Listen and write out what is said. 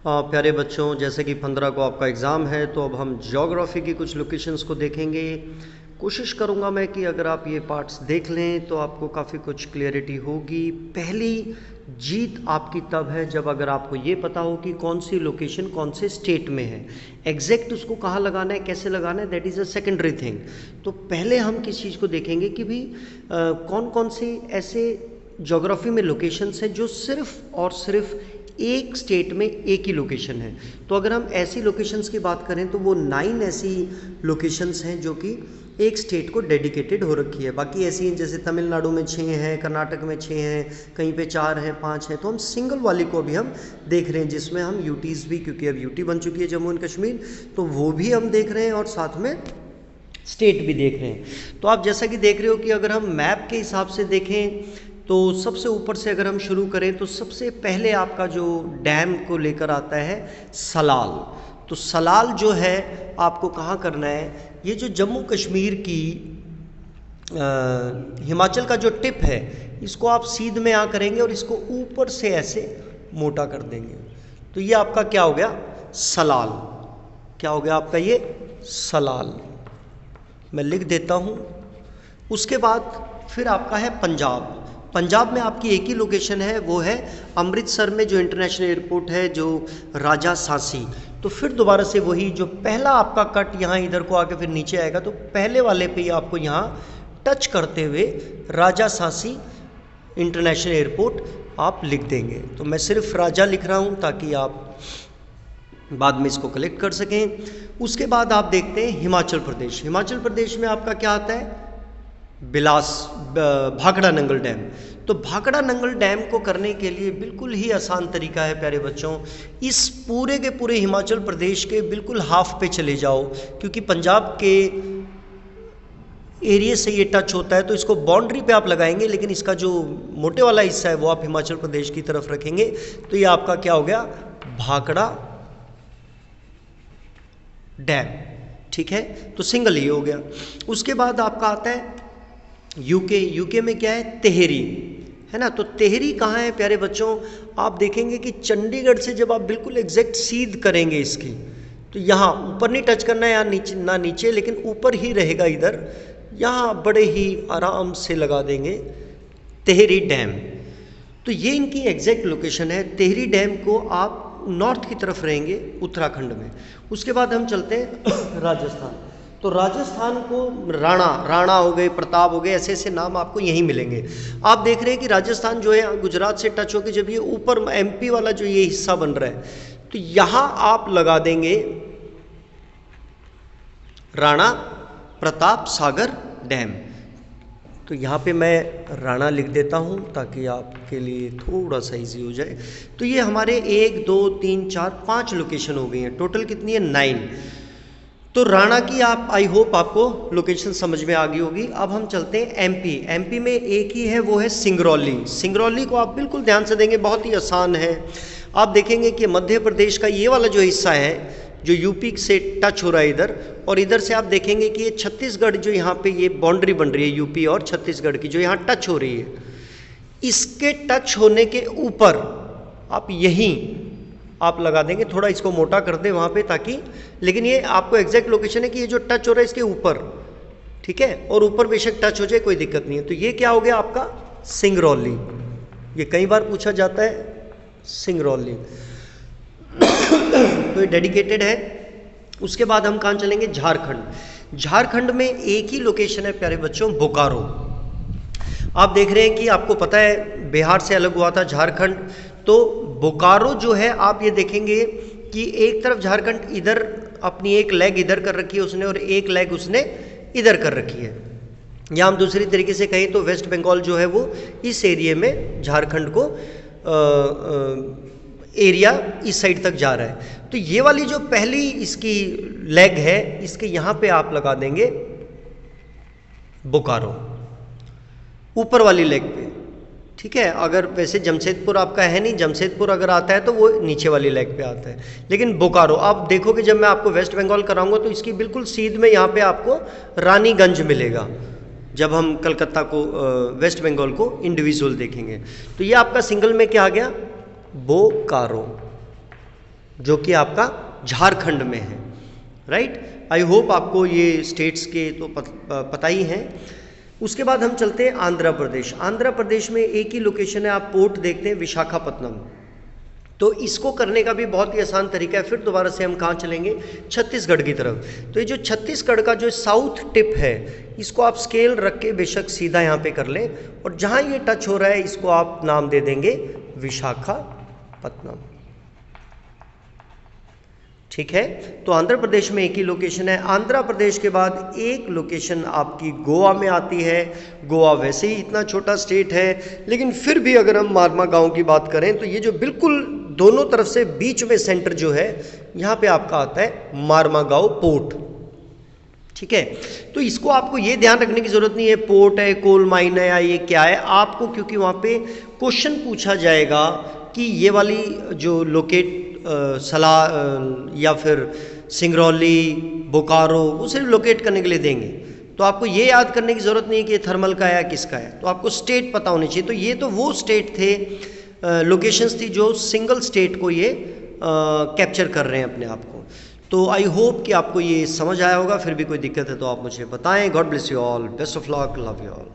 प्यारे बच्चों, जैसे कि 15 को आपका एग्ज़ाम है, तो अब हम ज्योग्राफी की कुछ लोकेशंस को देखेंगे। कोशिश करूँगा मैं कि अगर आप ये पार्ट्स देख लें तो आपको काफ़ी कुछ क्लियरिटी होगी। पहली जीत आपकी तब है जब अगर आपको ये पता हो कि कौन सी लोकेशन कौन से स्टेट में है। एग्जैक्ट उसको कहाँ लगाना है, कैसे लगाना है, that is a secondary thing. तो पहले हम किस चीज़ को देखेंगे कि भी कौन कौन से ऐसे ज्योग्राफी में लोकेशंस हैं जो सिर्फ और सिर्फ एक स्टेट में एक ही लोकेशन है। तो अगर हम ऐसी लोकेशंस की बात करें तो वो 9 ऐसी लोकेशंस हैं जो कि एक स्टेट को डेडिकेटेड हो रखी है। बाकी ऐसी हैं जैसे तमिलनाडु में 6 हैं, कर्नाटक में 6 हैं, कहीं पे 4 हैं, 5 हैं। तो हम सिंगल वाली को अभी हम देख रहे हैं जिसमें हम यूटीज़ भी, क्योंकि अब यूटी बन चुकी है जम्मू एंड कश्मीर, तो वो भी हम देख रहे हैं और साथ में स्टेट भी देख रहे हैं। तो आप जैसा कि देख रहे हो कि अगर हम मैप के हिसाब से देखें तो सबसे ऊपर से अगर हम शुरू करें तो सबसे पहले आपका जो डैम को लेकर आता है सलाल। तो सलाल जो है आपको कहाँ करना है, ये जो जम्मू कश्मीर की हिमाचल का जो टिप है इसको आप सीध में यहाँ करेंगे और इसको ऊपर से ऐसे मोटा कर देंगे। तो ये आपका क्या हो गया, सलाल। क्या हो गया आपका ये, सलाल। मैं लिख देता हूँ। उसके बाद फिर आपका है पंजाब। पंजाब में आपकी एक ही लोकेशन है, वो है अमृतसर में जो इंटरनेशनल एयरपोर्ट है, जो राजा सांसी। तो फिर दोबारा से वही जो पहला आपका कट यहाँ इधर को आके फिर नीचे आएगा, तो पहले वाले पे ही आपको यहाँ टच करते हुए राजा सांसी इंटरनेशनल एयरपोर्ट आप लिख देंगे। तो मैं सिर्फ राजा लिख रहा हूँ ताकि आप बाद में इसको कलेक्ट कर सकें। उसके बाद आप देखते हैं हिमाचल प्रदेश। हिमाचल प्रदेश में आपका क्या आता है, भाखड़ा नंगल डैम। तो भाखड़ा नंगल डैम को करने के लिए बिल्कुल ही आसान तरीका है प्यारे बच्चों। इस पूरे के पूरे हिमाचल प्रदेश के बिल्कुल हाफ पे चले जाओ, क्योंकि पंजाब के एरिया से ये टच होता है, तो इसको बाउंड्री पे आप लगाएंगे, लेकिन इसका जो मोटे वाला हिस्सा है वो आप हिमाचल प्रदेश की तरफ रखेंगे। तो ये आपका क्या हो गया, भाखड़ा डैम। ठीक है, तो सिंगल ही हो गया। उसके बाद आपका आता है यूके। यूके में क्या है, तेहरी है ना। तो तेहरी कहाँ है प्यारे बच्चों, आप देखेंगे कि चंडीगढ़ से जब आप बिल्कुल एग्जैक्ट सीध करेंगे इसकी, तो यहाँ ऊपर नहीं टच करना है, यहाँ नीचे ना नीचे, लेकिन ऊपर ही रहेगा इधर, यहाँ बड़े ही आराम से लगा देंगे तेहरी डैम। तो ये इनकी एग्जैक्ट लोकेशन है। तेहरी डैम को आप नॉर्थ की तरफ रहेंगे उत्तराखंड में। उसके बाद हम चलते हैं राजस्थान। तो राजस्थान को राणा हो गए, प्रताप हो गए, ऐसे ऐसे नाम आपको यहीं मिलेंगे। आप देख रहे हैं कि राजस्थान जो है गुजरात से टच होकर जब ये ऊपर एमपी वाला जो ये हिस्सा बन रहा है, तो यहाँ आप लगा देंगे राणा प्रताप सागर डैम। तो यहाँ पे मैं राणा लिख देता हूँ ताकि आपके लिए थोड़ा सा इजी हो जाए। तो ये हमारे 1 2 3 4 5 लोकेशन हो गई हैं, टोटल कितनी है, 9। तो राणा की आप, आई होप आपको लोकेशन समझ में आ गई होगी। अब हम चलते हैं एमपी। एमपी में एक ही है, वो है सिंगरौली। सिंगरौली को आप बिल्कुल ध्यान से देंगे, बहुत ही आसान है। आप देखेंगे कि मध्य प्रदेश का ये वाला जो हिस्सा है जो यूपी से टच हो रहा है इधर, और इधर से आप देखेंगे कि ये छत्तीसगढ़ जो यहाँ पे ये बाउंड्री बन रही है यूपी और छत्तीसगढ़ की, जो यहाँ टच हो रही है, इसके टच होने के ऊपर आप यहीं आप लगा देंगे। थोड़ा इसको मोटा कर दें वहाँ पे ताकि, लेकिन ये आपको एग्जैक्ट लोकेशन है कि ये जो टच हो रहा है इसके ऊपर, ठीक है, और ऊपर बेशक टच हो जाए कोई दिक्कत नहीं है। तो ये क्या हो गया आपका, सिंगरौली। ये कई बार पूछा जाता है, सिंगरौली। तो ये डेडिकेटेड है। उसके बाद हम कहाँ चलेंगे, झारखंड। झारखंड में एक ही लोकेशन है प्यारे बच्चों, बोकारो। आप देख रहे हैं कि आपको पता है बिहार से अलग हुआ था झारखंड, तो बोकारो जो है आप ये देखेंगे कि एक तरफ झारखंड इधर अपनी एक लेग इधर कर रखी है उसने, और एक लेग उसने इधर कर रखी है। या हम दूसरी तरीके से कहें तो वेस्ट बंगाल जो है वो इस एरिया में झारखंड को एरिया इस साइड तक जा रहा है। तो ये वाली जो पहली इसकी लेग है, इसके यहाँ पे आप लगा देंगे बोकारो, ऊपर वाली लेग पे, ठीक है। अगर वैसे जमशेदपुर आपका है नहीं, जमशेदपुर अगर आता है तो वो नीचे वाली लेग पे आता है, लेकिन बोकारो आप देखोगे जब मैं आपको वेस्ट बंगाल कराऊंगा तो इसकी बिल्कुल सीध में यहाँ पे आपको रानीगंज मिलेगा, जब हम कलकत्ता को वेस्ट बंगाल को इंडिविजुअल देखेंगे। तो ये आपका सिंगल में क्या आ गया, बोकारो। जो कि आपका झारखंड में है, राइट। आई होप आपको ये स्टेट्स के तो पता ही हैं। उसके बाद हम चलते हैं आंध्र प्रदेश। आंध्र प्रदेश में एक ही लोकेशन है, आप पोर्ट देखते हैं विशाखापत्तनम। तो इसको करने का भी बहुत ही आसान तरीका है। फिर दोबारा से हम कहाँ चलेंगे, छत्तीसगढ़ की तरफ। तो ये जो छत्तीसगढ़ का जो साउथ टिप है, इसको आप स्केल रख के बेशक सीधा यहाँ पे कर लें, और जहाँ ये टच हो रहा है इसको आप नाम दे देंगे विशाखापत्तनम, ठीक है। तो आंध्र प्रदेश में एक ही लोकेशन है। आंध्र प्रदेश के बाद एक लोकेशन आपकी गोवा में आती है। गोवा वैसे ही इतना छोटा स्टेट है, लेकिन फिर भी अगर हम मारमा गांव की बात करें तो ये जो बिल्कुल दोनों तरफ से बीच में सेंटर जो है, यहाँ पे आपका आता है मारमा गांव पोर्ट, ठीक है। तो इसको आपको ये ध्यान रखने की जरूरत नहीं है पोर्ट है, कोल माइन है या ये क्या है आपको, क्योंकि वहाँ पे क्वेश्चन पूछा जाएगा कि ये वाली जो लोकेट या फिर सिंगरौली, बोकारो, वो सिर्फ लोकेट करने के लिए देंगे। तो आपको ये याद करने की ज़रूरत नहीं है कि ये थर्मल का है या किसका है, तो आपको स्टेट पता होनी चाहिए। तो ये तो वो स्टेट थे, लोकेशंस थी जो सिंगल स्टेट को ये कैप्चर कर रहे हैं अपने आप को। तो आई होप कि आपको ये समझ आया होगा। फिर भी कोई दिक्कत है तो आप मुझे बताएं। God bless you all, best of luck, love you all.